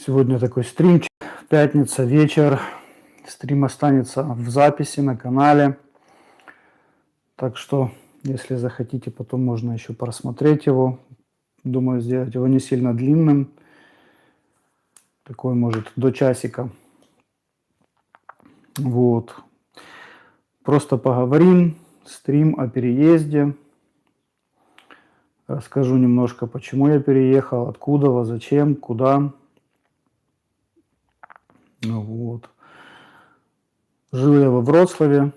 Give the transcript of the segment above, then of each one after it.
Сегодня такой стримчик, пятница, вечер. Стрим останется в записи на канале. Так что, если захотите, потом можно еще просмотреть его. Думаю, сделать его не сильно длинным. Такой, может, до часика. Вот. Просто поговорим. Стрим о переезде. Расскажу немножко, почему я переехал, откуда, зачем, куда. Вот. Жил я во Вроцлаве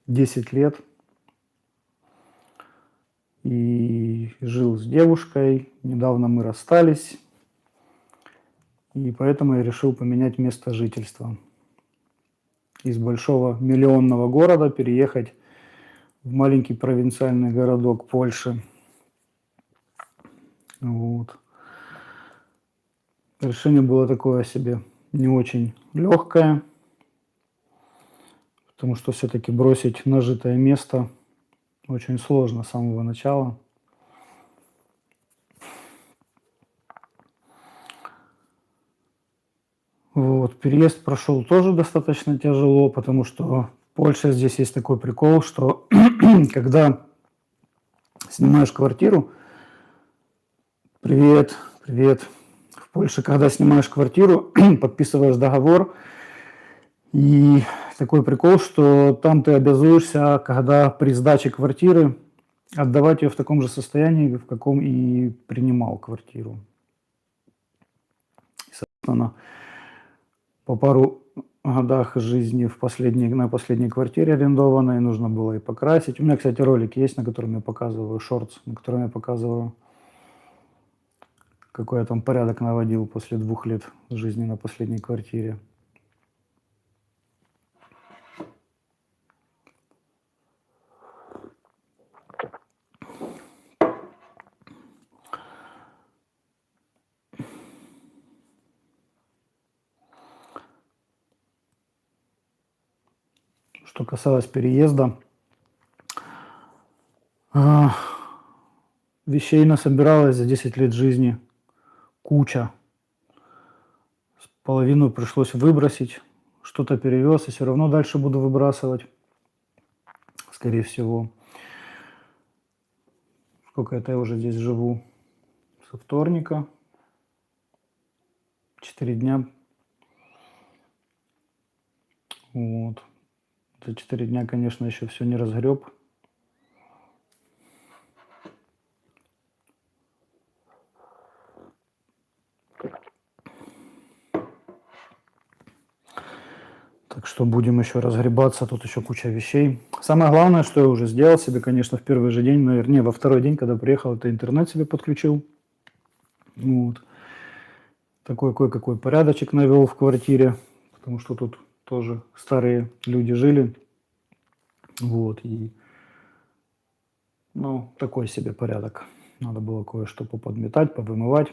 10 лет. И жил с девушкой. Недавно мы расстались. И поэтому я решил поменять место жительства. Из большого миллионного города переехать в маленький провинциальный городок Польши. Вот. Решение было такое себе не очень легкое, потому что все-таки бросить нажитое место очень сложно с самого начала. Вот. Переезд прошел тоже достаточно тяжело, потому что в Польше здесь есть такой прикол, что когда снимаешь квартиру, привет, в Польше, когда снимаешь квартиру, подписываешь договор, и такой прикол, что там ты обязуешься, когда при сдаче квартиры, отдавать ее в таком же состоянии, в каком и принимал квартиру. И, соответственно, по пару годах жизни на последней квартире арендованной нужно было и покрасить. У меня, кстати, ролик есть, на котором я показываю, шортс, на котором я показываю, какой я там порядок наводил после 2 лет жизни на последней квартире. Что касалось переезда, вещей насобиралось за 10 лет жизни куча. Половину пришлось выбросить, что-то перевез, и все равно дальше буду выбрасывать, скорее всего. Сколько это я уже здесь живу? Со вторника. 4 дня. Вот. За 4 дня, конечно, еще все не разгреб. Так что будем еще разгребаться, тут еще куча вещей. Самое главное, что я уже сделал себе, конечно, в первый же день, наверное, во второй день, когда приехал, это интернет себе подключил. Вот. Такой кое-какой порядочек навел в квартире, потому что тут тоже старые люди жили. Вот, и, такой себе порядок. Надо было кое-что поподметать, повымывать.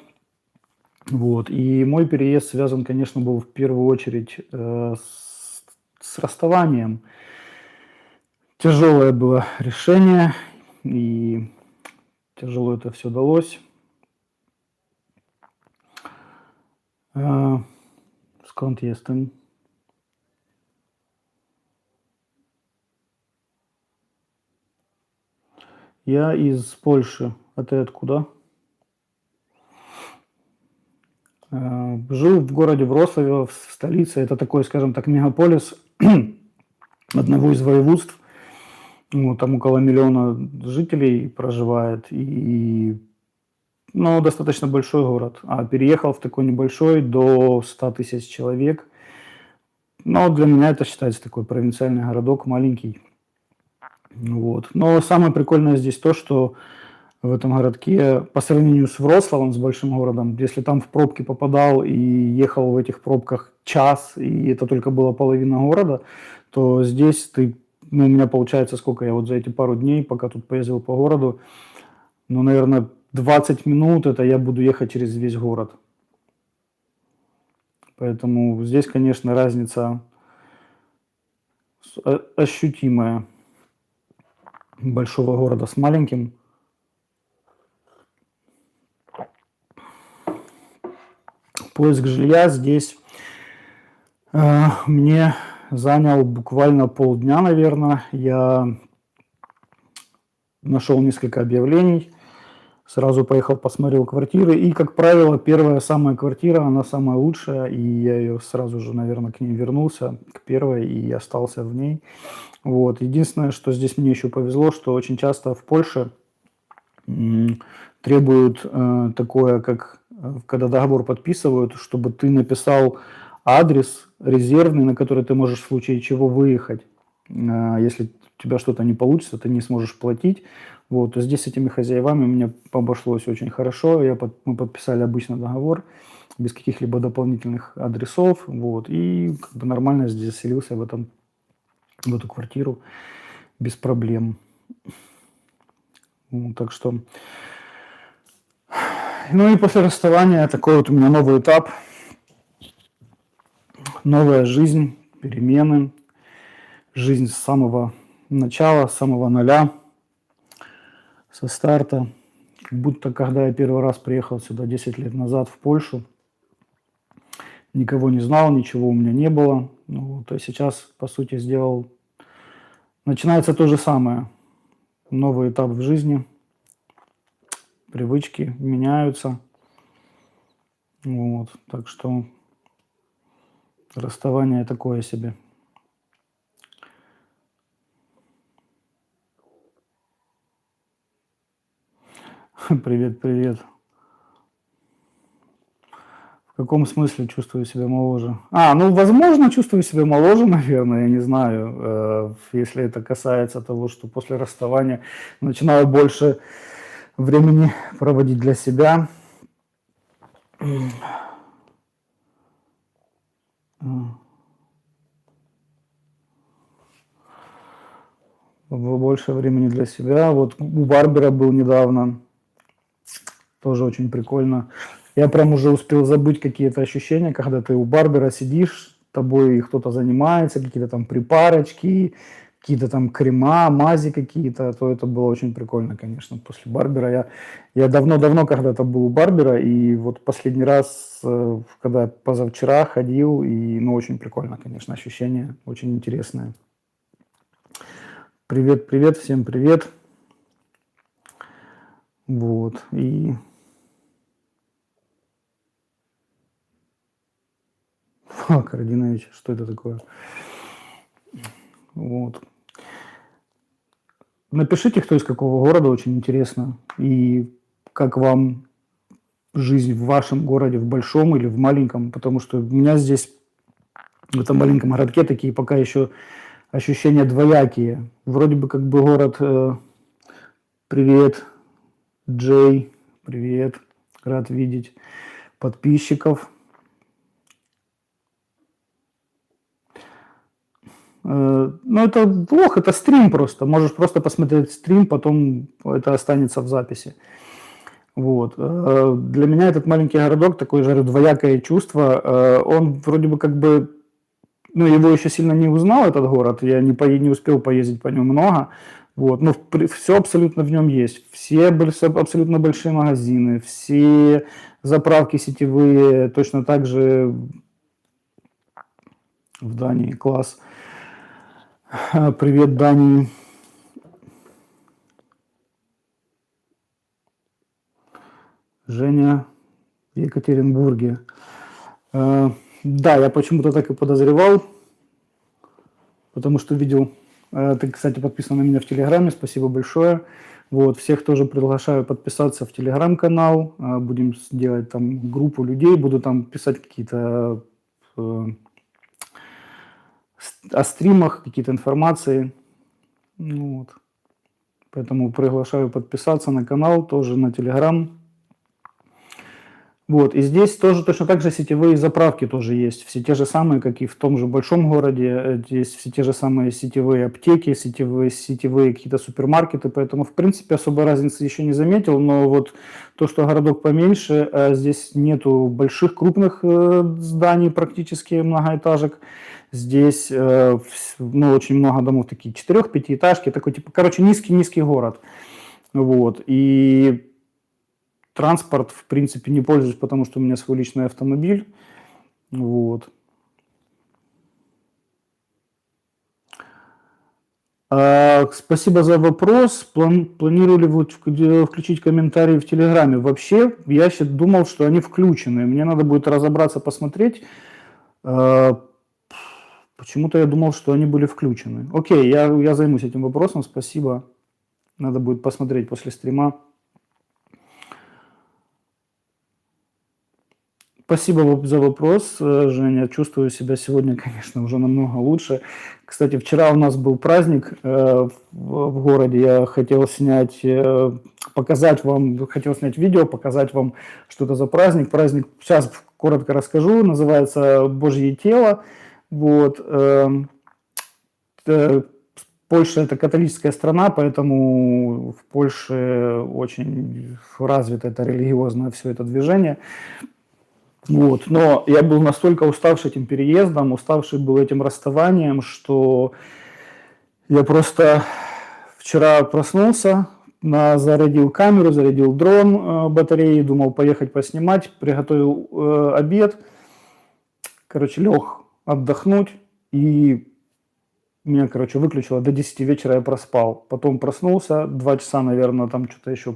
Вот, и мой переезд связан, конечно, был в первую очередь с расставанием. Тяжелое было решение, и тяжело это все далось. Skąd jestem? Я из Польши. А ты откуда? Жил в городе Вроцлаве, в столице. Это такой, скажем так, мегаполис одного из воеводств. Вот, там около 1 миллиона жителей проживает. Достаточно большой город. А переехал в такой небольшой, до 100 тысяч человек. Но для меня это считается такой провинциальный городок, маленький. Вот. Но самое прикольное здесь то, что в этом городке, по сравнению с Вроцлавом, с большим городом, если там в пробки попадал и ехал в этих пробках час, и это только была половина города, то здесь у меня получается, сколько я вот за эти пару дней, пока тут поездил по городу, наверное, 20 минут, это я буду ехать через весь город. Поэтому здесь, конечно, разница ощутимая большого города с маленьким. Поиск жилья здесь мне занял буквально полдня, наверное. Я нашел несколько объявлений, сразу поехал, посмотрел квартиры. И, как правило, первая самая квартира, она самая лучшая. И я ее сразу же, наверное, к ней вернулся, к первой, и остался в ней. Вот. Единственное, что здесь мне еще повезло, что очень часто в Польше требуют такое, как когда договор подписывают, чтобы ты написал адрес резервный, на который ты можешь в случае чего выехать. Если у тебя что-то не получится, ты не сможешь платить. Вот, то здесь с этими хозяевами мне обошлось очень хорошо. Мы подписали обычный договор без каких-либо дополнительных адресов. Вот, и как бы нормально здесь заселился в эту квартиру без проблем. Вот, так что... Ну и после расставания такой вот у меня новый этап. Новая жизнь, перемены. Жизнь с самого начала, с самого нуля, со старта. Как будто когда я первый раз приехал сюда 10 лет назад в Польшу, никого не знал, ничего у меня не было. Ну, то есть сейчас, по сути, сделал... Начинается то же самое. Новый этап в жизни. Привычки меняются. Вот. Так что расставание такое себе. Привет, привет. В каком смысле чувствую себя моложе? Ну, возможно, чувствую себя моложе, наверное, я не знаю, если это касается того, что после расставания начинаю больше времени проводить для себя. Больше времени для себя. Вот у барбера был недавно. Тоже очень прикольно. Я прям уже успел забыть какие-то ощущения, когда ты у барбера сидишь, тобой кто-то занимается, какие-то там припарочки, какие-то там крема, мази какие-то, то это было очень прикольно, конечно, после барбера. Я давно-давно когда-то был у барбера, и вот последний раз, когда позавчера ходил, и, ну, очень прикольно, конечно, ощущение очень интересное. Привет, привет, всем привет. Вот, и... Кардинович, что это такое? Вот. Напишите, кто из какого города, очень интересно. И как вам жизнь в вашем городе, в большом или в маленьком. Потому что у меня здесь, в этом маленьком городке, такие пока еще ощущения двоякие. Вроде бы как бы город... Привет, Джей, привет, рад видеть подписчиков. Ну, это влог, это стрим просто. Можешь просто посмотреть стрим, потом это останется в записи. Вот. Для меня этот маленький городок, такое же двоякое чувство. Он вроде бы как бы... Ну, его еще сильно не узнал, этот город. Я не успел поездить по нему много. Вот. Но все абсолютно в нем есть. Все абсолютно большие магазины, все заправки сетевые, точно так же в Дании. Класс. Привет, Дании. Женя в Екатеринбурге. Да, я почему-то так и подозревал, потому что видел... Ты, кстати, подписан на меня в Телеграме, спасибо большое. Вот, всех тоже приглашаю подписаться в Телеграм-канал. Будем делать там группу людей, буду там писать какие-то о стримах, какие-то информации. Ну, вот. Поэтому приглашаю подписаться на канал, тоже на Телеграм. Вот, и здесь тоже точно так же сетевые заправки тоже есть. Все те же самые, как и в том же большом городе. Здесь все те же самые сетевые аптеки, сетевые какие-то супермаркеты. Поэтому, в принципе, особой разницы еще не заметил. Но вот то, что городок поменьше, здесь нету больших, крупных зданий, практически многоэтажек. Здесь, ну, очень много домов, такие 4-5 этажки. Такой, типа, короче, низкий-низкий город. Вот, и... транспорт, в принципе, не пользуюсь, потому что у меня свой личный автомобиль. Вот. Спасибо за вопрос. Планировали вы включить комментарии в Телеграме? Вообще, я думал, что они включены. Мне надо будет разобраться, посмотреть. Почему-то я думал, что они были включены. Окей, я займусь этим вопросом. Спасибо. Надо будет посмотреть после стрима. Спасибо за вопрос, Женя. Чувствую себя сегодня, конечно, уже намного лучше. Кстати, вчера у нас был праздник в городе. Я хотел снять, показать вам, хотел снять видео, показать вам, что это за праздник. Праздник, сейчас коротко расскажу, называется «Божье тело». Вот. Польша – это католическая страна, поэтому в Польше очень развито это религиозное все это движение. Вот. Но я был настолько уставший этим переездом, уставший был этим расставанием, что я просто вчера проснулся, зарядил камеру, зарядил дрон батареи, думал поехать поснимать, приготовил обед, короче, лег отдохнуть, и меня, короче, выключило, до 10 вечера я проспал. Потом проснулся, 2 часа, наверное, там что-то еще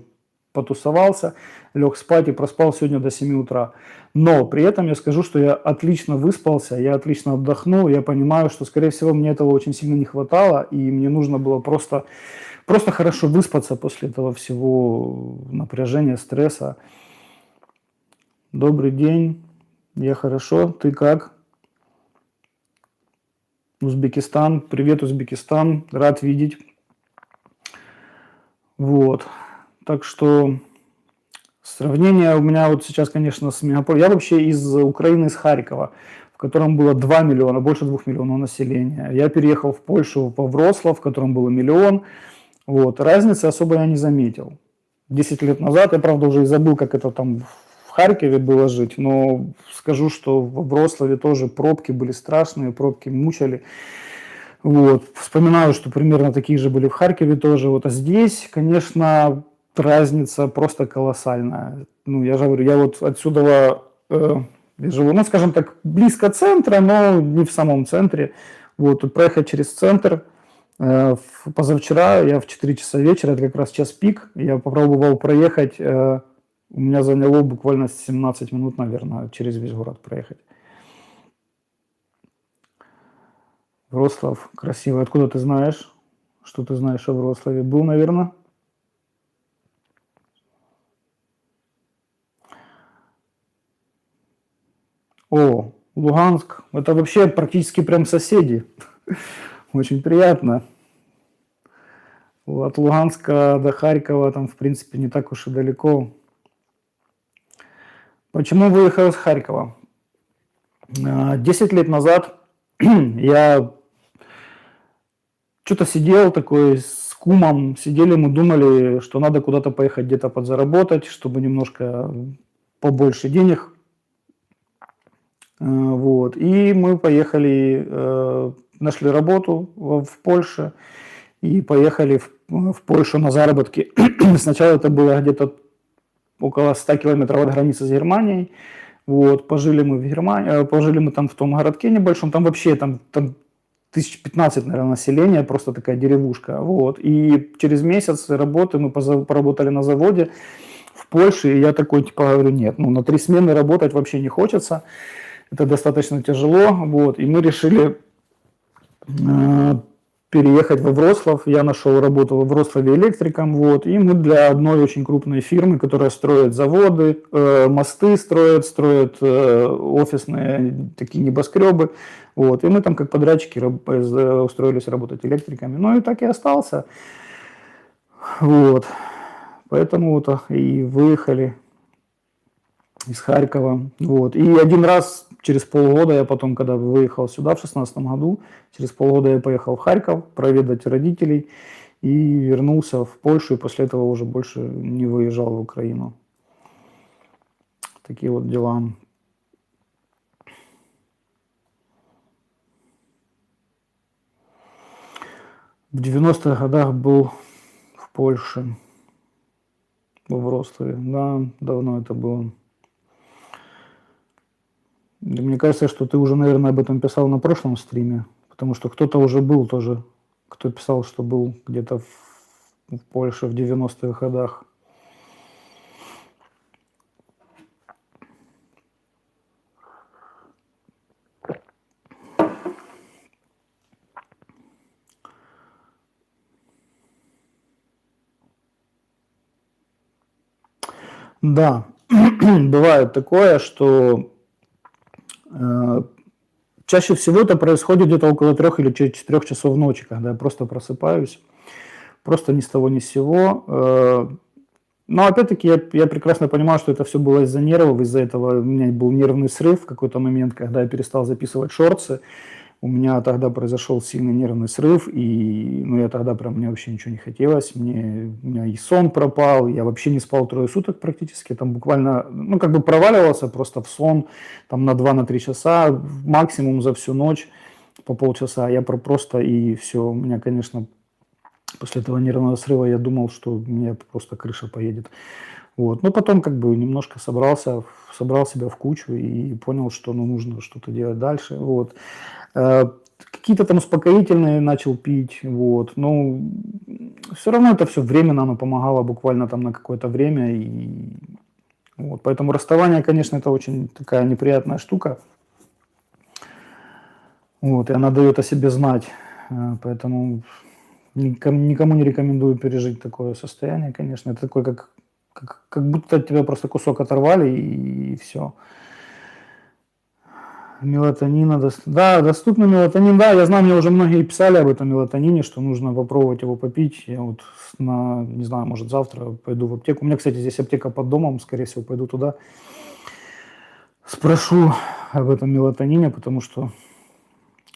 потусовался, лег спать и проспал сегодня до 7 утра. Но при этом я скажу, что я отлично выспался, я отлично отдохнул, я понимаю, что, скорее всего, мне этого очень сильно не хватало, и мне нужно было просто хорошо выспаться после этого всего напряжения, стресса. Добрый день, я хорошо, ты как? Узбекистан, привет, Узбекистан, рад видеть. Вот, так что сравнение у меня вот сейчас, конечно, с мегаполисом. Я вообще из Украины, из Харькова, в котором было 2 миллиона, больше 2 миллионов населения. Я переехал в Польшу, во Вроцлав, в котором было 1 миллион. Вот, разницы особо я не заметил. 10 лет назад, я, правда, уже и забыл, как это там в Харькове было жить, но скажу, что в Вроцлаве тоже пробки были страшные, пробки мучили. Вот. Вспоминаю, что примерно такие же были в Харькове тоже. Вот. А здесь, конечно, разница просто колоссальная. Ну, я же говорю, я вот отсюда живу, ну, скажем так, близко центра, но не в самом центре. Вот. Тут проехать через центр. Позавчера я в 4 часа вечера, это как раз час пик, я попробовал проехать, у меня заняло буквально 17 минут, наверное, через весь город проехать. Вроцлав красивый. Откуда ты знаешь? Что ты знаешь о Вроцлаве? Был, наверное? О, Луганск. Это вообще практически прям соседи. Очень приятно. От Луганска до Харькова там, в принципе, не так уж и далеко. Почему выехал из Харькова? 10 лет назад я что-то сидел такой с кумом, сидели, мы думали, что надо куда-то поехать где-то подзаработать, чтобы немножко побольше денег. Вот. И мы поехали, нашли работу в Польше и поехали в Польшу на заработки. Сначала это было где-то около 100 километров от границы с Германией. Вот. Пожили мы в Германии, пожили мы там в том городке небольшом, там вообще там 1015, наверное, населения, просто такая деревушка. Вот. И через месяц работы мы поработали на заводе в Польше, и я такой, типа, говорю, нет, ну, на 3 смены работать вообще не хочется, это достаточно тяжело, вот. И мы решили переехать во Вроцлав. Я нашел работу во Вроцлаве электриком, вот. И мы для одной очень крупной фирмы, которая строит заводы, мосты строит офисные такие небоскребы, вот. И мы там как подрядчики устроились работать электриками. Ну и так и остался. Вот. Поэтому вот и выехали из Харькова. Вот. И один раз через полгода я потом, когда выехал сюда в 2016 году, через полгода я поехал в Харьков проведать родителей и вернулся в Польшу, и после этого уже больше не выезжал в Украину. Такие вот дела. В 90-х годах был в Польше. в Ростове. Да, давно это было. Да, мне кажется, что ты уже, наверное, об этом писал на прошлом стриме, потому что кто-то уже был тоже, кто писал, что был где-то в Польше в 90-х годах. Да, бывает такое, что чаще всего это происходит где-то около 3 или 4 часов ночи, когда я просто просыпаюсь, просто ни с того ни с сего. Но опять-таки я прекрасно понимаю, что это все было из-за нервов, из-за этого у меня был нервный срыв в какой-то момент, когда я перестал записывать шорты. У меня тогда произошел сильный нервный срыв, и ну, я тогда прям, мне вообще ничего не хотелось, у меня и сон пропал, я вообще не спал 3 суток практически, там буквально, ну, как бы проваливался просто в сон, там на 2-3 часа, максимум за всю ночь по полчаса, я просто, и все, у меня, конечно, после этого нервного срыва я думал, что у меня просто крыша поедет. Вот. Но потом как бы немножко собрал себя в кучу и понял, что ну, нужно что-то делать дальше. Вот. Какие-то там успокоительные начал пить, вот, но все равно это все временно, оно помогало буквально там на какое-то время, и вот, поэтому расставание, конечно, это очень такая неприятная штука, вот, и она дает о себе знать, поэтому никому не рекомендую пережить такое состояние, конечно, это такое, как будто от тебя просто кусок оторвали, и все. Мелатонина, да, доступный мелатонин, да, я знаю, мне уже многие писали об этом мелатонине, что нужно попробовать его попить. Я вот не знаю, может завтра пойду в аптеку. У меня, кстати, здесь аптека под домом, скорее всего, пойду туда. Спрошу об этом мелатонине, потому что...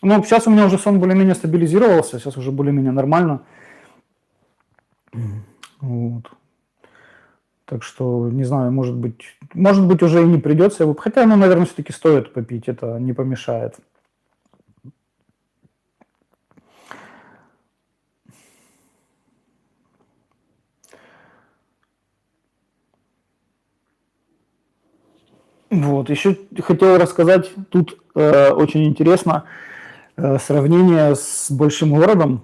Ну, сейчас у меня уже сон более-менее стабилизировался, сейчас уже более-менее нормально. Вот. Так что, не знаю, может быть уже и не придется его... Хотя, ну, наверное, все-таки стоит попить, это не помешает. Вот, еще хотел рассказать, тут очень интересно сравнение с большим городом.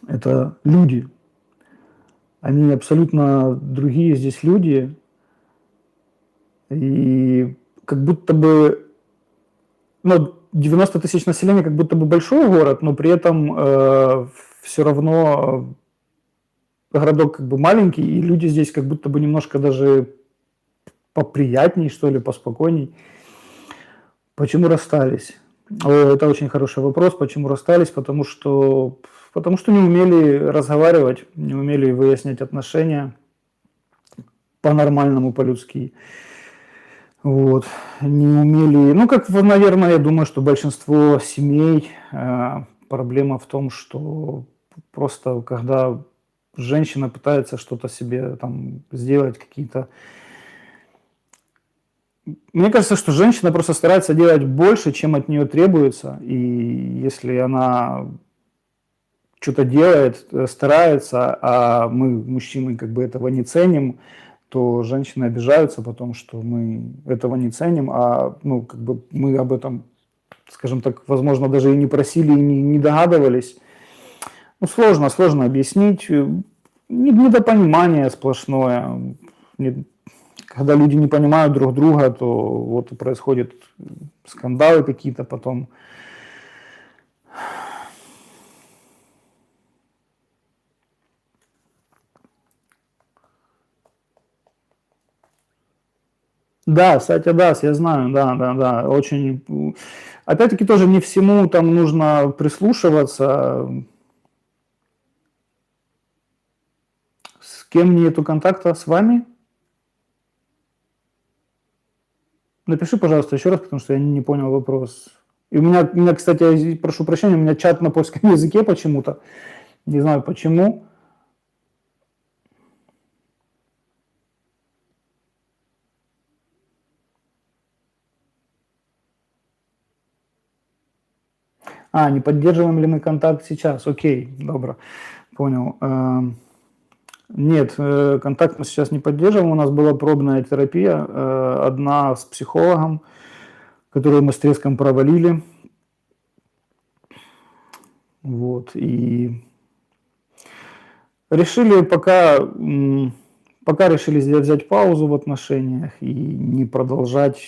Это люди. Они абсолютно другие здесь люди. И как будто бы, ну, 90 тысяч населения, как будто бы большой город, но при этом все равно городок как бы маленький, и люди здесь как будто бы немножко даже поприятней, что ли, поспокойней. Почему расстались? Это очень хороший вопрос. Почему расстались? Потому что не умели разговаривать, не умели выяснять отношения по-нормальному, по-людски. Вот. Не умели... Ну, как, наверное, я думаю, что большинство семей проблема в том, что просто когда женщина пытается что-то себе там сделать, какие-то... Мне кажется, что женщина просто старается делать больше, чем от нее требуется. И если она что-то делает, старается, а мы, мужчины, как бы этого не ценим, то женщины обижаются потом, что мы этого не ценим, а ну, как бы мы об этом, скажем так, возможно, даже и не просили, и не догадывались. Ну, сложно объяснить. Недопонимание сплошное. Когда люди не понимают друг друга, то вот и происходят скандалы какие-то потом. Да, кстати, да, я знаю, да, очень... Опять-таки тоже не всему там нужно прислушиваться. С кем нету контакта? С вами? Напиши, пожалуйста, еще раз, потому что я не понял вопрос. И у меня, кстати, я прошу прощения, у меня чат на польском языке почему-то. Не знаю почему. Не поддерживаем ли мы контакт сейчас? Окей, добро, понял. Нет, контакт мы сейчас не поддерживаем. У нас была пробная терапия, одна с психологом, которую мы с треском провалили. Вот, и решили пока решили взять паузу в отношениях и не продолжать.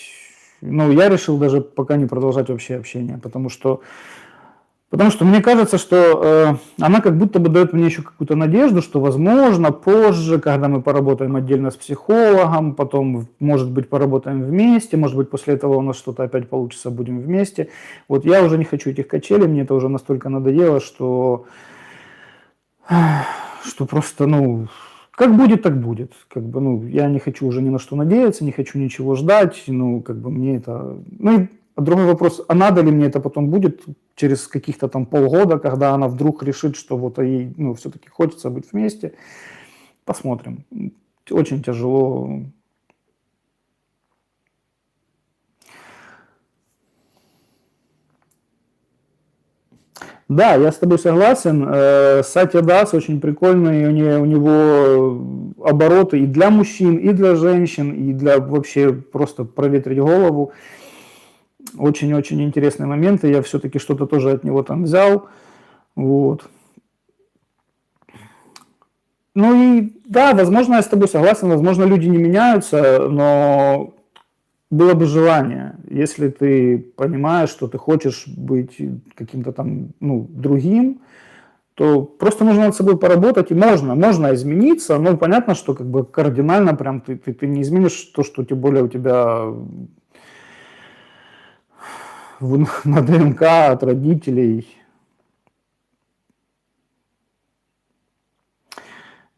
Ну, я решил даже пока не продолжать вообще общение, потому что мне кажется, что она как будто бы дает мне еще какую-то надежду, что, возможно, позже, когда мы поработаем отдельно с психологом, потом, может быть, поработаем вместе, может быть, после этого у нас что-то опять получится, будем вместе. Вот я уже не хочу этих качелей, мне это уже настолько надоело, что просто, ну, как будет, так будет. Как бы, ну, я не хочу уже ни на что надеяться, не хочу ничего ждать, ну, как бы мне это... Ну, и другой вопрос, а надо ли мне это потом будет через каких-то там полгода, когда она вдруг решит, что вот ей, ну, все-таки хочется быть вместе. Посмотрим. Очень тяжело. Да, я с тобой согласен. Сатья Дас очень прикольный, у него обороты и для мужчин, и для женщин, и для вообще просто проветрить голову. Очень-очень интересные моменты. Я все-таки что-то тоже от него там взял. Вот. Ну и да, возможно, я с тобой согласен, возможно, люди не меняются, но было бы желание, если ты понимаешь, что ты хочешь быть каким-то там, ну, другим, то просто нужно над собой поработать, и можно измениться, но понятно, что как бы кардинально прям ты не изменишь то, что тем более у тебя на ДНК от родителей.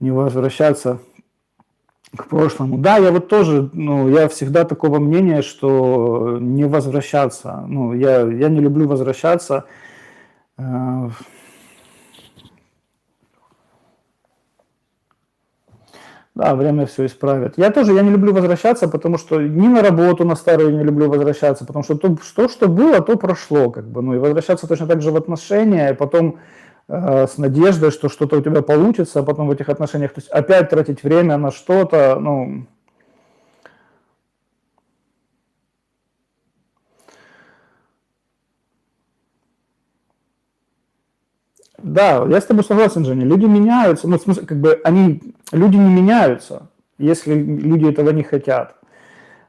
Не возвращаться к прошлому. Да, я вот тоже, ну, я всегда такого мнения, что не возвращаться. Ну, я не люблю возвращаться. Да, время все исправит. Я не люблю возвращаться, потому что ни на работу на старую не люблю возвращаться, потому что то, что было, то прошло, как бы. Ну и возвращаться точно так же в отношения, и потом с надеждой, что что-то у тебя получится, а потом в этих отношениях, то есть опять тратить время на что-то, ну... Да, я с тобой согласен, Женя. Люди меняются, ну, в смысле, как бы люди не меняются, если люди этого не хотят.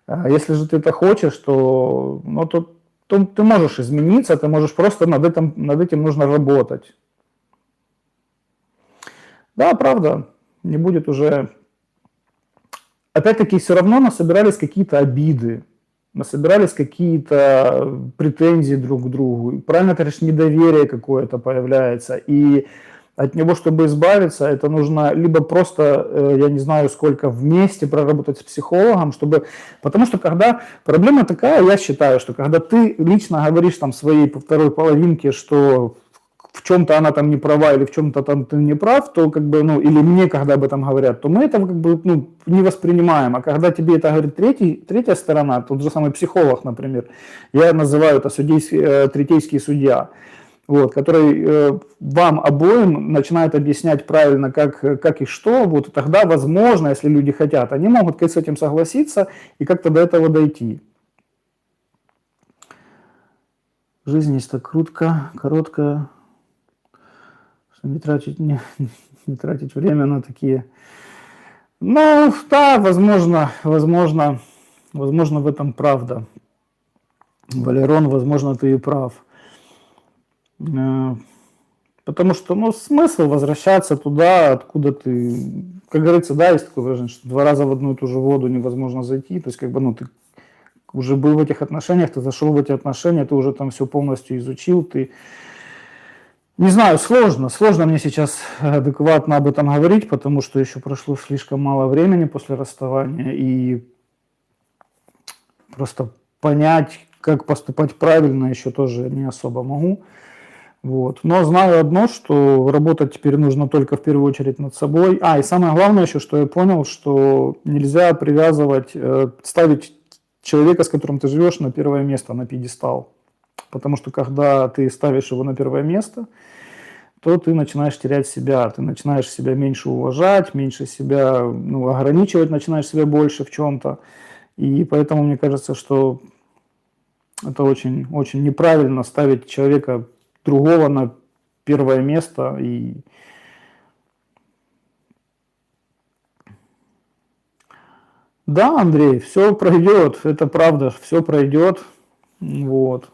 Если же ты это хочешь, то, ну, то ты можешь измениться, ты можешь просто над этим нужно работать. Да, правда, не будет уже... Опять-таки, все равно насобирались какие-то обиды, насобирались какие-то претензии друг к другу. Правильно ты говоришь, недоверие какое-то появляется. И от него, чтобы избавиться, это нужно либо просто, я не знаю, сколько вместе проработать с психологом, чтобы... Потому что когда... Проблема такая, я считаю, что когда ты лично говоришь там своей второй половинке, что в чем-то она там не права или в чем-то там ты не прав, то как бы, ну, или мне, когда об этом говорят, то мы это как бы, ну, не воспринимаем. А когда тебе это говорит третья сторона, тот же самый психолог, например, я называю это третейский судья, вот, который вам обоим начинает объяснять правильно, как и что, вот, и тогда, возможно, если люди хотят, они могут с этим согласиться и как-то до этого дойти. Жизнь есть так короткая, что не тратить время на такие... Ну, да, возможно, в этом правда. Валерон, возможно, ты и прав. Потому что, ну, смысл возвращаться туда, откуда ты... Как говорится, да, есть такое выражение, что 2 раза в одну и ту же воду невозможно зайти. То есть, как бы, ну, ты уже был в этих отношениях, ты зашел в эти отношения, ты уже там все полностью изучил, ты... Не знаю, сложно мне сейчас адекватно об этом говорить, потому что еще прошло слишком мало времени после расставания, и просто понять, как поступать правильно, еще тоже не особо могу. Вот. Но знаю одно, что работать теперь нужно только в первую очередь над собой. И самое главное еще, что я понял, что нельзя привязывать, ставить человека, с которым ты живешь, на первое место, на пьедестал. Потому что когда ты ставишь его на первое место, то ты начинаешь терять себя, ты начинаешь себя меньше уважать, меньше себя, ну, ограничивать, начинаешь себя больше в чем-то. И поэтому мне кажется, что это очень, очень неправильно ставить человека другого на первое место. И да, Андрей, все пройдет, это правда, все пройдет. Вот.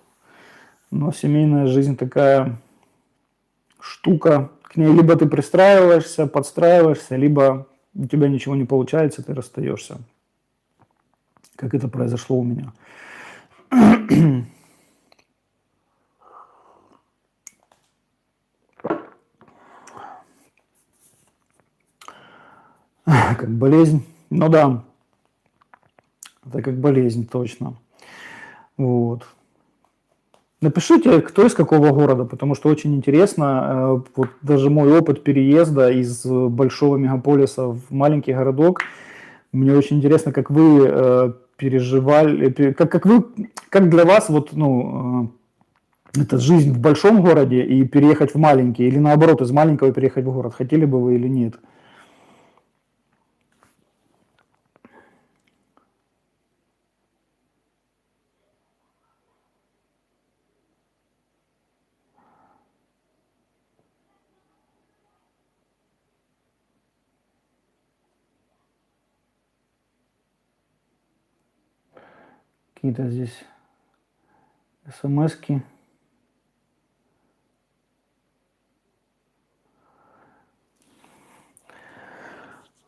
Но семейная жизнь такая штука. К ней либо ты пристраиваешься, подстраиваешься, либо у тебя ничего не получается, ты расстаешься. Как это произошло у меня. Как болезнь. Ну да, это как болезнь, точно. Вот. Напишите, кто из какого города, потому что очень интересно. Вот даже мой опыт переезда из большого мегаполиса в маленький городок. Мне очень интересно, как вы переживали, как для вас вот, ну, это жизнь в большом городе и переехать в маленький, или наоборот, из маленького переехать в город. Хотели бы вы или нет? Какие-то здесь смс-ки.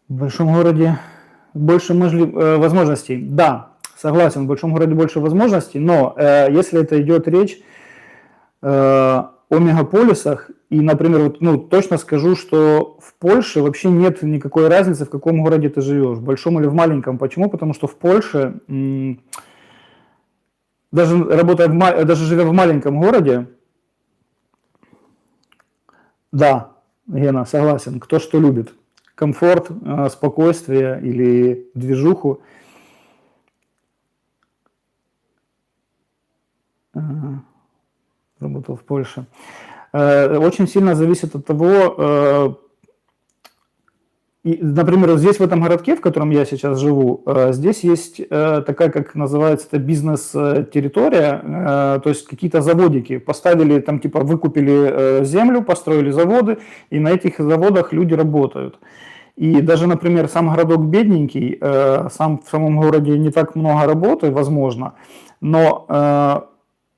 В большом городе больше возможностей. Да, согласен, в большом городе больше возможностей, но если это идет речь о мегаполисах, и, например, вот, ну, точно скажу, что в Польше вообще нет никакой разницы, в каком городе ты живешь, в большом или в маленьком. Почему? Потому что в Польше, даже живя в маленьком городе, да, Гена, согласен, кто что любит. Комфорт, спокойствие или движуху. Работал в Польше. Очень сильно зависит от того, например, вот здесь, в этом городке, в котором я сейчас живу, здесь есть такая, как называется, это бизнес-территория, то есть какие-то заводики. Поставили, там типа выкупили землю, построили заводы, и на этих заводах люди работают. И даже, например, сам городок бедненький, в самом городе не так много работы, возможно, но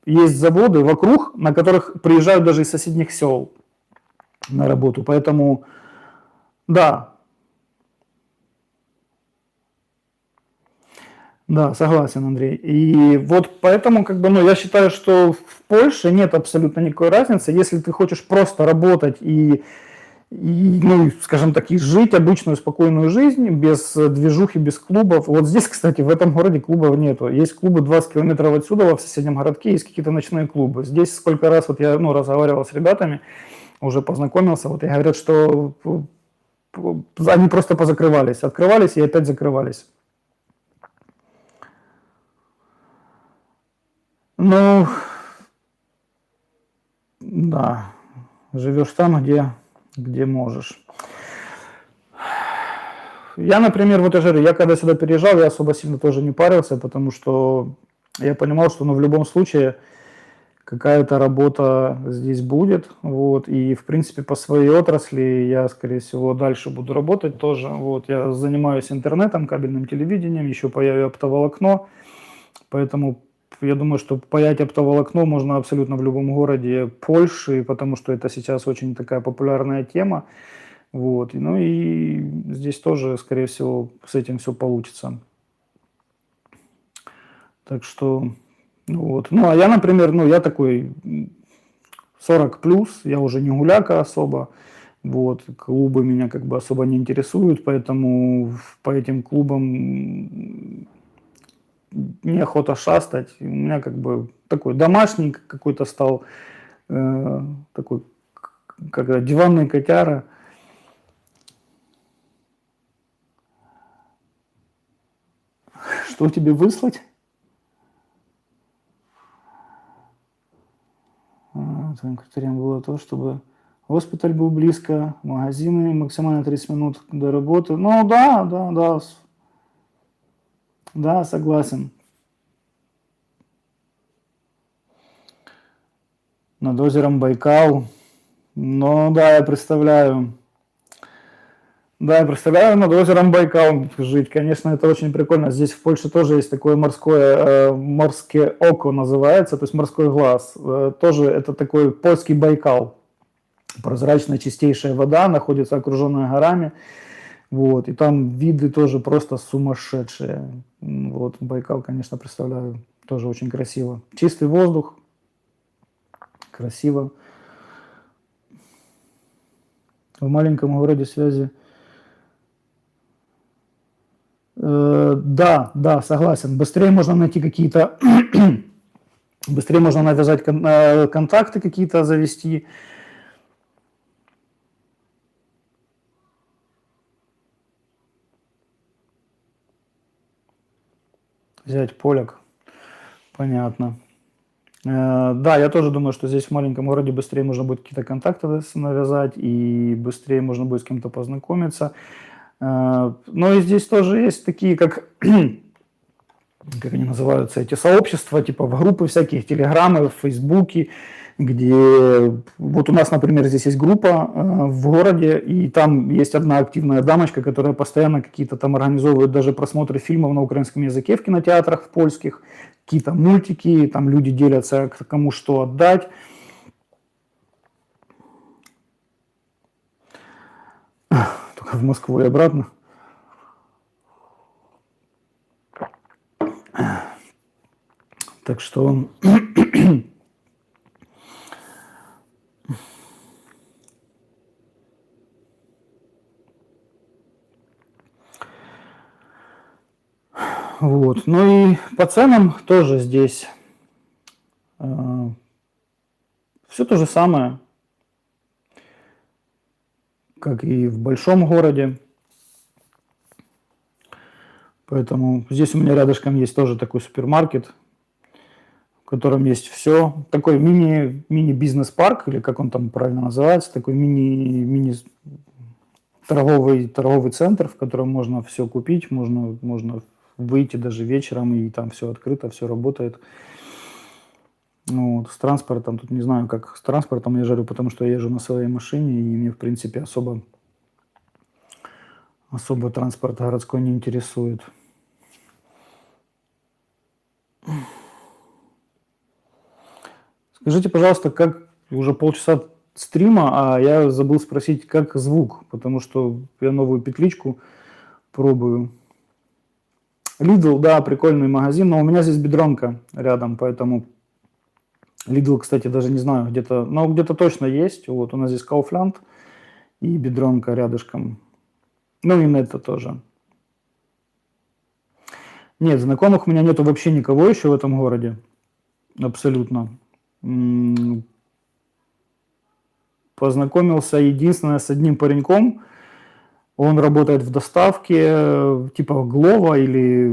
есть заводы вокруг, на которых приезжают даже из соседних сел на работу. Поэтому, да, да, согласен, Андрей. И вот поэтому, как бы, ну, я считаю, что в Польше нет абсолютно никакой разницы. Если ты хочешь просто работать и, ну, скажем так, и жить обычную спокойную жизнь, без движухи, без клубов. Вот здесь, кстати, в этом городе клубов нету. Есть клубы 20 километров отсюда, в соседнем городке есть какие-то ночные клубы. Здесь сколько раз вот я, ну, разговаривал с ребятами, уже познакомился, вот и говорят, что они просто позакрывались, открывались и опять закрывались. Ну, да, живешь там, где можешь. Я, например, вот я же говорю, я когда сюда переезжал, я особо сильно тоже не парился, потому что я понимал, что, ну, в любом случае какая-то работа здесь будет, вот, и, в принципе, по своей отрасли я, скорее всего, дальше буду работать тоже, вот, я занимаюсь интернетом, кабельным телевидением, еще паяю оптоволокно, поэтому я думаю, что паять оптоволокно можно абсолютно в любом городе Польши, потому что это сейчас очень такая популярная тема, вот, ну и здесь тоже, скорее всего, с этим все получится. Так что, ну вот. Ну, а я, например, ну, я такой 40 плюс, я уже не гуляка особо, вот, клубы меня как бы особо не интересуют, поэтому по этим клубам неохота шастать. У меня как бы такой домашний какой-то стал, такой, как диванный котяра. Что тебе выслать? Твоим критерием было то, чтобы Госпиталь был близко, магазины максимально 30 минут до работы. Ну да, да, да, да, согласен. Над озером Байкал. Ну да, я представляю. Да, я представляю над озером Байкал жить. Конечно, это очень прикольно. Здесь в Польше тоже есть такое морское око называется, то есть морской глаз. Тоже это такой польский Байкал. Прозрачная, чистейшая вода, находится окруженная горами. Вот, и там виды тоже просто сумасшедшие. Вот, Байкал, конечно, представляю, тоже очень красиво. Чистый воздух, красиво. В маленьком городе связи. Да, да, согласен. Быстрее можно найти какие-то, быстрее можно навязать контакты какие-то, завести. Взять поляк, понятно. Да, я тоже думаю, что здесь в маленьком городе быстрее можно будет какие-то контакты навязать, и быстрее можно будет с кем-то познакомиться. Но и здесь тоже есть такие, как они называются, эти сообщества, типа в группы всяких, телеграммы, в фейсбуке, где вот у нас, например, здесь есть группа в городе, и там есть одна активная дамочка, которая постоянно какие-то там организовывает даже просмотры фильмов на украинском языке в кинотеатрах, в польских, какие-то мультики, там люди делятся, кому что отдать. Только в Москву и обратно. Так что вот. Ну и по ценам тоже здесь все то же самое, как и в большом городе. Поэтому здесь у меня рядышком есть тоже такой супермаркет, в котором есть все. Такой мини-бизнес-парк, или как он там правильно называется, такой мини торговый центр, в котором можно все купить, можно выйти даже вечером, и там все открыто, все работает. Ну, вот, с транспортом, тут не знаю, как с транспортом я жарю, потому что я езжу на своей машине, и мне, в принципе, особо транспорт городской не интересует. Скажите, пожалуйста, как уже полчаса стрима, а я забыл спросить, как звук, потому что я новую петличку пробую. Lidl, да, прикольный магазин, но у меня здесь Бедронка рядом, поэтому Lidl, кстати, даже не знаю, где-то, но где-то точно есть. Вот у нас здесь Kaufland и Бедронка рядышком. Ну и Netto тоже. Нет, знакомых у меня нету вообще никого еще в этом городе. Абсолютно. Познакомился единственное с одним пареньком. Он работает в доставке, типа Глова или...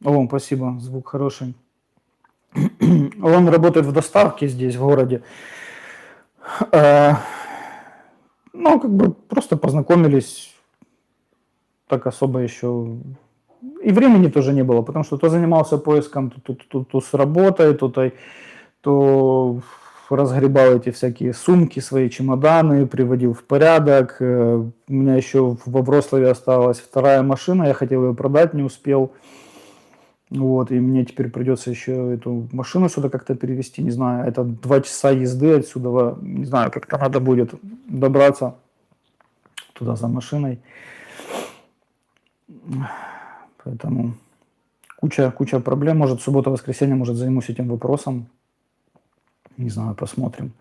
О, спасибо, звук хороший. Он работает в доставке здесь, в городе. Ну, как бы просто познакомились. Так особо еще... И времени тоже не было, потому что то занимался поиском, то с работой, то разгребал эти всякие сумки, свои чемоданы, приводил в порядок. У меня еще во Вроцлаве осталась вторая машина, я хотел ее продать, не успел. Вот, и мне теперь придется еще эту машину сюда как-то перевезти, не знаю, это 2 часа езды отсюда, не знаю, как-то надо будет добраться туда за машиной. Поэтому куча проблем. Может, суббота-воскресенье, может, займусь этим вопросом. Не знаю, посмотрим.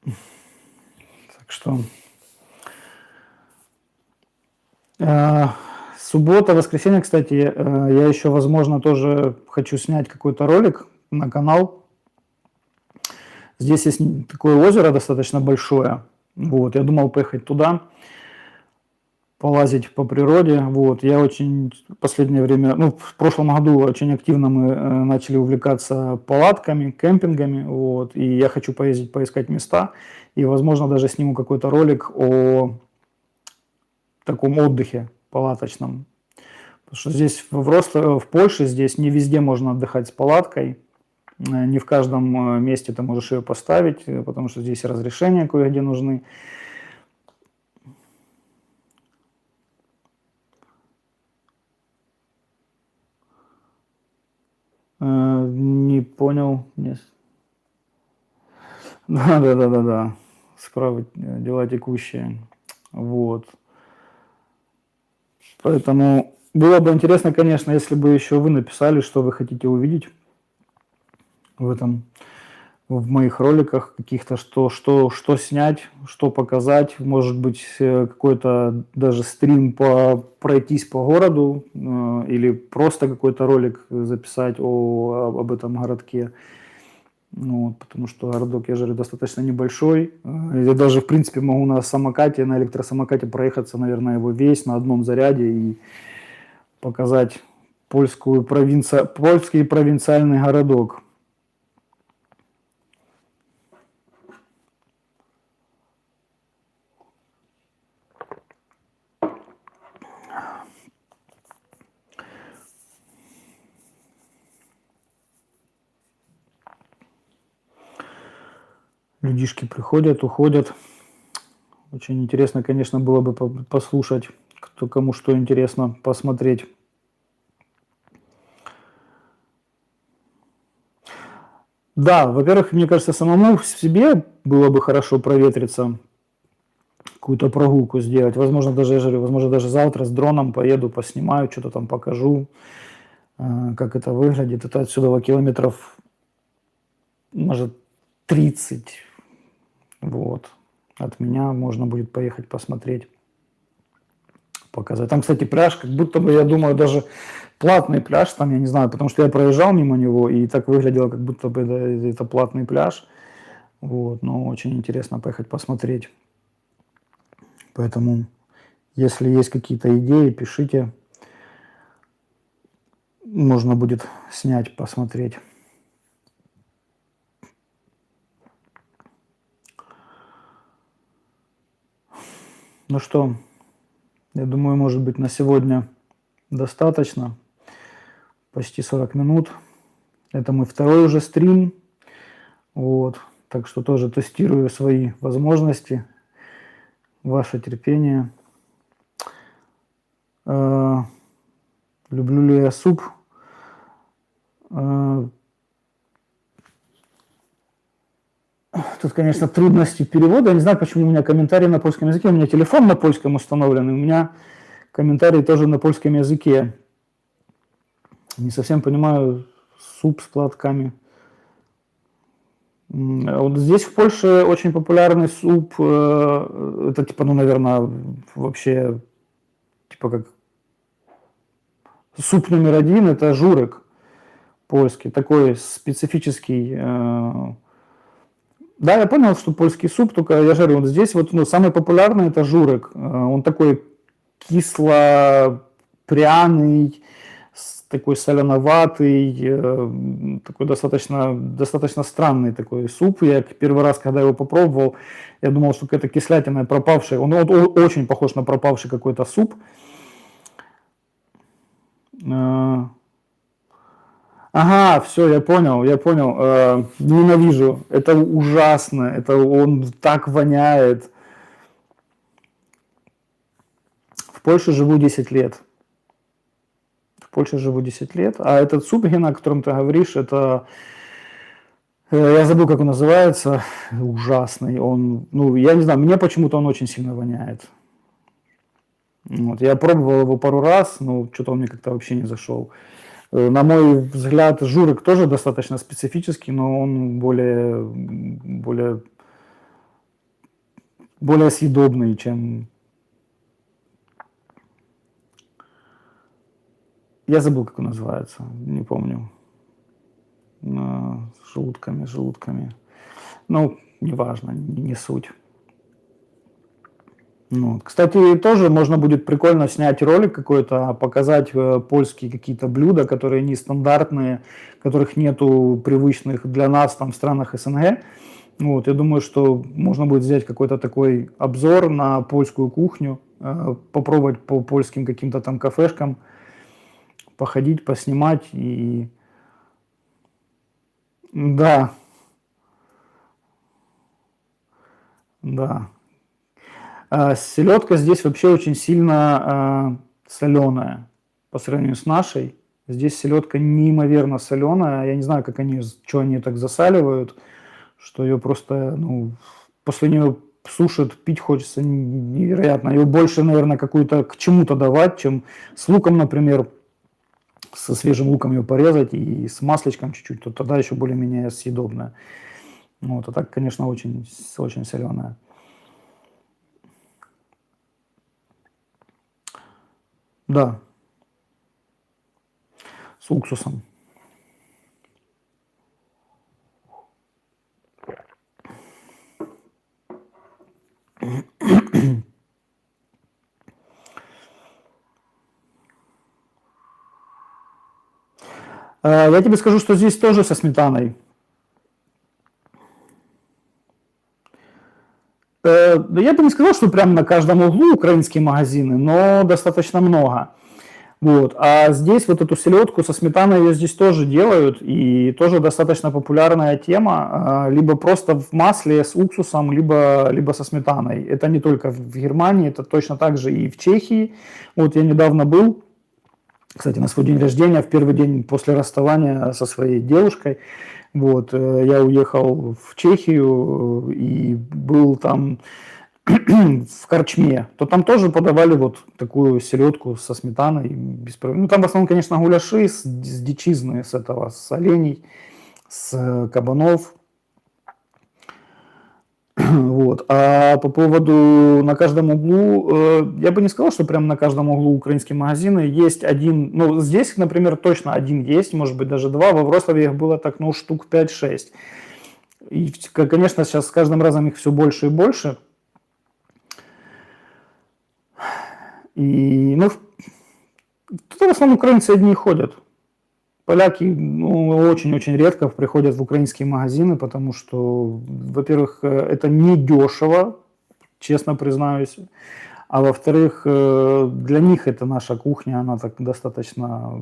Так что... Суббота, воскресенье, кстати, я еще, возможно, тоже хочу снять какой-то ролик на канал. Здесь есть такое озеро достаточно большое. Вот, я думал поехать туда. полазить по природе. Вот. Я очень в последнее время, ну, в прошлом году очень активно мы начали увлекаться палатками, кемпингами. Вот. И я хочу поездить, поискать места. И, возможно, даже сниму какой-то ролик о таком отдыхе палаточном. Потому что здесь в Польше здесь не везде можно отдыхать с палаткой. Не в каждом месте ты можешь ее поставить, потому что здесь разрешения кое-где нужны. Не понял. Да. Справа дела текущие. Вот. Поэтому было бы интересно, конечно, если бы еще вы написали, что вы хотите увидеть в моих роликах каких-то, что снять, что показать, может быть, какой-то даже стрим пройтись по городу или просто какой-то ролик записать об этом городке. Ну, вот, потому что городок, я же говорю, достаточно небольшой. Я даже, в принципе, могу на самокате, на электросамокате проехаться, наверное, его весь на одном заряде и показать польский провинциальный городок. Людишки приходят, уходят. Очень интересно, конечно, было бы послушать, кому что интересно, посмотреть. Да, во-первых, мне кажется, самому в себе было бы хорошо проветриться, какую-то прогулку сделать. Возможно, даже, я же говорю, возможно, даже завтра с дроном поеду, поснимаю, что-то там покажу, как это выглядит. Это отсюда километров, может, 30. Вот. От меня можно будет поехать посмотреть, показать. Там, кстати, пляж, как будто бы, я думаю, даже платный пляж, там, я не знаю, потому что я проезжал мимо него, и так выглядело, как будто бы это платный пляж. Вот, но очень интересно поехать посмотреть. Поэтому, если есть какие-то идеи, пишите. Можно будет снять, посмотреть. Ну что, я думаю, может быть, на сегодня достаточно. Почти 40 минут. Это мой второй уже стрим. Вот. Так что тоже тестирую свои возможности, ваше терпение. Люблю ли я суп? Тут, конечно, трудности перевода. Я не знаю, почему у меня комментарии на польском языке. У меня телефон на польском установлен, и у меня комментарии тоже на польском языке. Не совсем понимаю суп с платками. Вот здесь в Польше очень популярный суп. Это типа, ну, наверное, вообще типа как суп номер один – это журек польский, такой специфический. Да, я понял, что польский суп, только я же говорю, вот здесь вот ну, самый популярный – это журек. Он такой кисло-пряный, такой соленоватый, такой достаточно странный такой суп. Я первый раз, когда его попробовал, я думал, что какая-то кислятина пропавшая. Он очень похож на пропавший какой-то суп. Ага, все, я понял. Ненавижу. Это ужасно. Он так воняет. В Польше живу 10 лет. А этот суп, Гена, о котором ты говоришь, это... Я забыл, как он называется. Ужасный. Ну, я не знаю, мне почему-то он очень сильно воняет. Вот. Я пробовал его пару раз, но что-то он мне как-то вообще не зашел. На мой взгляд, журик тоже достаточно специфический, но он более съедобный, чем... Я забыл, как он называется, не помню. С желудками. Ну, неважно, не суть. Вот. Кстати, тоже можно будет прикольно снять ролик какой-то, показать польские какие-то блюда, которые нестандартные, которых нету привычных для нас там в странах СНГ. Вот, я думаю, что можно будет взять какой-то такой обзор на польскую кухню, попробовать по польским каким-то там кафешкам, походить, поснимать и... Да, да. Селедка здесь вообще очень сильно соленая по сравнению с нашей. Здесь селедка неимоверно соленая. Я не знаю, как они, что они так засаливают, что ее просто, ну, после нее сушат, пить хочется невероятно. Ее больше, наверное, какую-то к чему-то давать, чем с луком, например, со свежим луком ее порезать и с масличком чуть-чуть, то тогда еще более-менее съедобная. Вот, а так, конечно, очень, очень соленая. Да, с уксусом. Я тебе скажу, что здесь тоже со сметаной. Да я бы не сказал, что прямо на каждом углу украинские магазины, но достаточно много. Вот. А здесь вот эту селедку со сметаной ее здесь тоже делают, и тоже достаточно популярная тема, либо просто в масле с уксусом, либо со сметаной. Это не только в Германии, это точно так же и в Чехии. Вот я недавно был, кстати, на свой день рождения, в первый день после расставания со своей девушкой, вот, я уехал в Чехию и был там в корчме, то там тоже подавали вот такую селедку со сметаной. Ну, там в основном, конечно, гуляши с дичизны, с этого, с оленей, с кабанов. Вот. А по поводу на каждом углу, я бы не сказал, что прям на каждом углу украинские магазины есть один, ну, здесь, например, точно один есть, может быть, даже два, во Вроцлаве их было так, ну, штук 5-6. И, конечно, сейчас с каждым разом их все больше и больше. И, ну, тут в основном украинцы одни и ходят. Поляки, ну, очень-очень редко приходят в украинские магазины, потому что, во-первых, это не дешево, честно признаюсь, а во-вторых, для них это наша кухня, она так достаточно...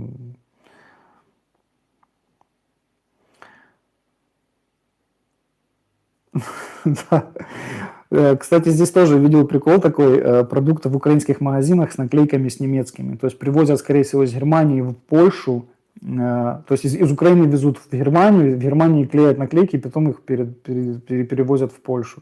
Да. Кстати, здесь тоже видел прикол такой, продукты в украинских магазинах с наклейками с немецкими. То есть привозят, скорее всего, из Германии в Польшу, то есть из Украины везут в Германии клеят наклейки, и потом их перевозят в Польшу.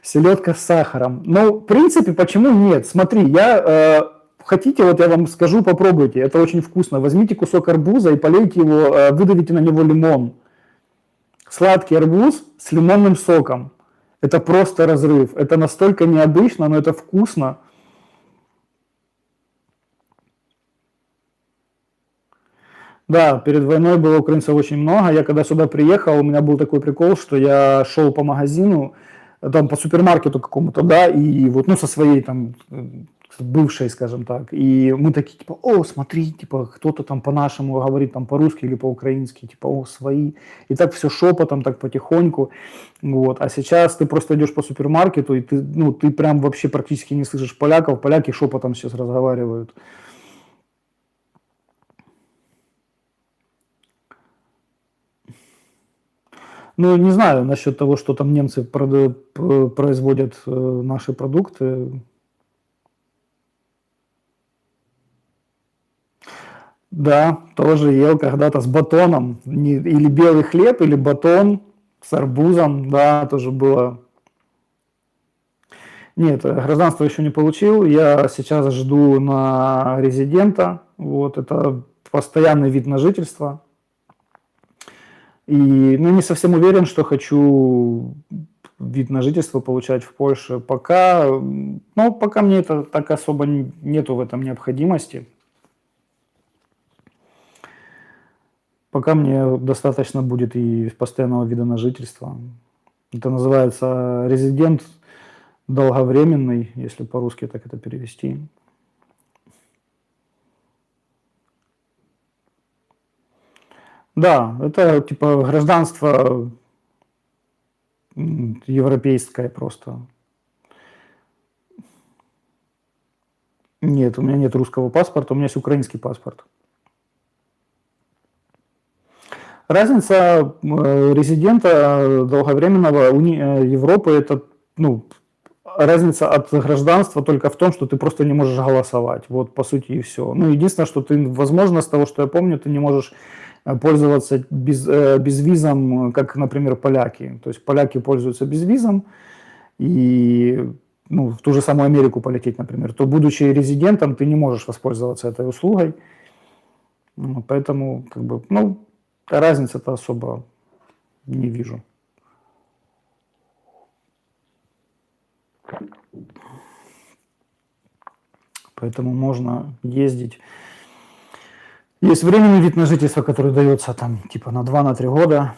Селедка с сахаром. Ну, в принципе, почему нет? Смотри, хотите, вот я вам скажу, попробуйте, это очень вкусно. Возьмите кусок арбуза и полейте его, выдавите на него лимон. Сладкий арбуз с лимонным соком. Это просто разрыв. Это настолько необычно, но это вкусно. Да, перед войной было украинцев очень много. Я когда сюда приехал, у меня был такой прикол, что я шел по магазину, там по супермаркету какому-то, да, и вот, ну, со своей там бывшей, скажем так, и мы такие, типа, о, смотри, типа, кто-то там по-нашему говорит, там, по-русски или по-украински, типа, о, свои, и так все шепотом, так потихоньку, вот, а сейчас ты просто идешь по супермаркету, и ты, ну, ты прям вообще практически не слышишь поляков, поляки шепотом сейчас разговаривают. Ну, не знаю насчет того, что там немцы производят наши продукты. Да, тоже ел когда-то с батоном. Или белый хлеб, или батон с арбузом. Да, тоже было. Нет, гражданство еще не получил. Я сейчас жду на резидента. Вот, это постоянный вид на жительство. И, ну, не совсем уверен, что хочу вид на жительство получать в Польше. Пока, ну, пока мне это так особо нету в этом необходимости. пока мне достаточно будет и постоянного вида на жительство. Это называется резидент долговременный, если по-русски так это перевести. Да, это типа гражданство европейское просто. Нет, у меня нет русского паспорта, у меня есть украинский паспорт. Разница резидента долговременного Европы – это, ну, разница от гражданства только в том, что ты просто не можешь голосовать. Вот, по сути, и все. Ну, единственное, что ты, возможно, с того, что я помню, ты не можешь пользоваться безвизом, как, например, поляки. То есть поляки пользуются безвизом, и ну, в ту же самую Америку полететь, например, то, будучи резидентом, ты не можешь воспользоваться этой услугой. Поэтому, как бы, ну, разницы-то особо не вижу. Поэтому можно ездить. Есть временный вид на жительство, который дается там типа на 2-3 года.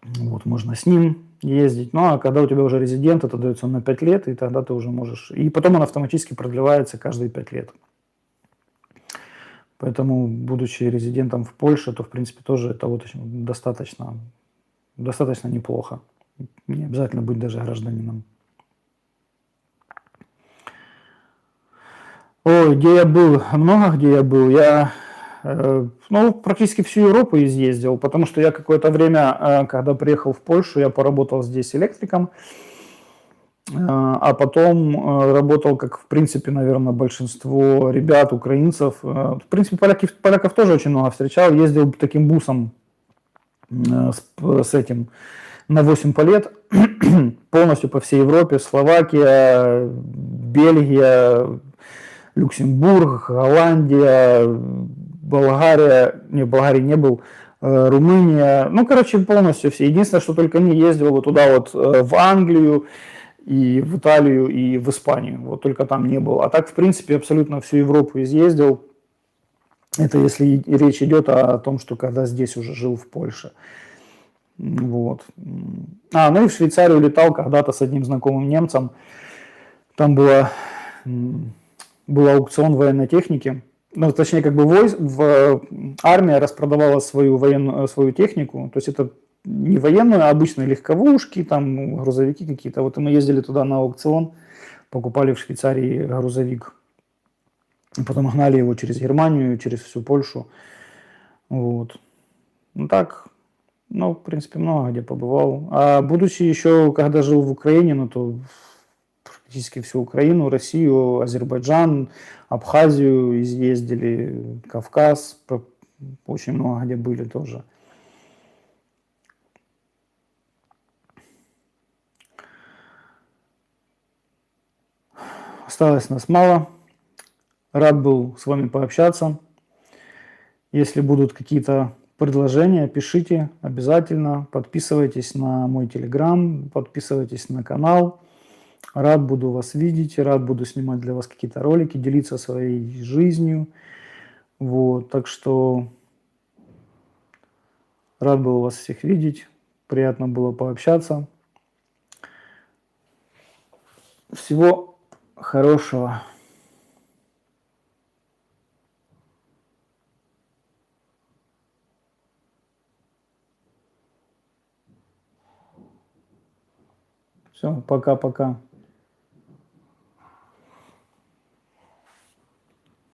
Вот, можно с ним ездить. Ну, а когда у тебя уже резидент, это дается на 5 лет, и тогда ты уже можешь... И потом он автоматически продлевается каждые 5 лет. Поэтому, будучи резидентом в Польше, то, в принципе, тоже это вот достаточно неплохо. Не обязательно быть даже гражданином. Ой, где я был? Много где я был. Я ну, практически всю Европу изъездил, потому что я какое-то время, когда приехал в Польшу, я поработал здесь электриком, а потом работал, как, в принципе, наверное, большинство ребят, украинцев. В принципе, поляков тоже очень много встречал. Ездил таким бусом с этим на 8 лет полностью по всей Европе. Словакия, Бельгия, Люксембург, Голландия, Болгария, не, в Болгарии не был, Румыния, ну, короче, полностью все. Единственное, что только не ездил вот туда вот в Англию, и в Италию, и в Испанию. Вот только там не был. А так, в принципе, абсолютно всю Европу изъездил. Это если речь идет о том, что когда здесь уже жил в Польше. Вот. Ну и в Швейцарию летал когда-то с одним знакомым немцем. Там был аукцион военной техники. Ну, точнее, как бы армия распродавала свою технику. То есть это не военную, а обычные легковушки, там грузовики какие-то. Вот и мы ездили туда на аукцион, покупали в Швейцарии грузовик. И потом гнали его через Германию, через всю Польшу. Вот. Ну так, ну, в принципе, много где побывал. А будучи еще, когда жил в Украине, ну, то практически всю Украину, Россию, Азербайджан, Абхазию изъездили, Кавказ, очень много где были тоже. Осталось нас мало. Рад был с вами пообщаться. Если будут какие-то предложения, пишите обязательно. Подписывайтесь на мой телеграм, подписывайтесь на канал. Рад буду вас видеть, рад буду снимать для вас какие-то ролики, делиться своей жизнью. Вот, так что рад был вас всех видеть. Приятно было пообщаться. Всего хорошего. Все, пока-пока.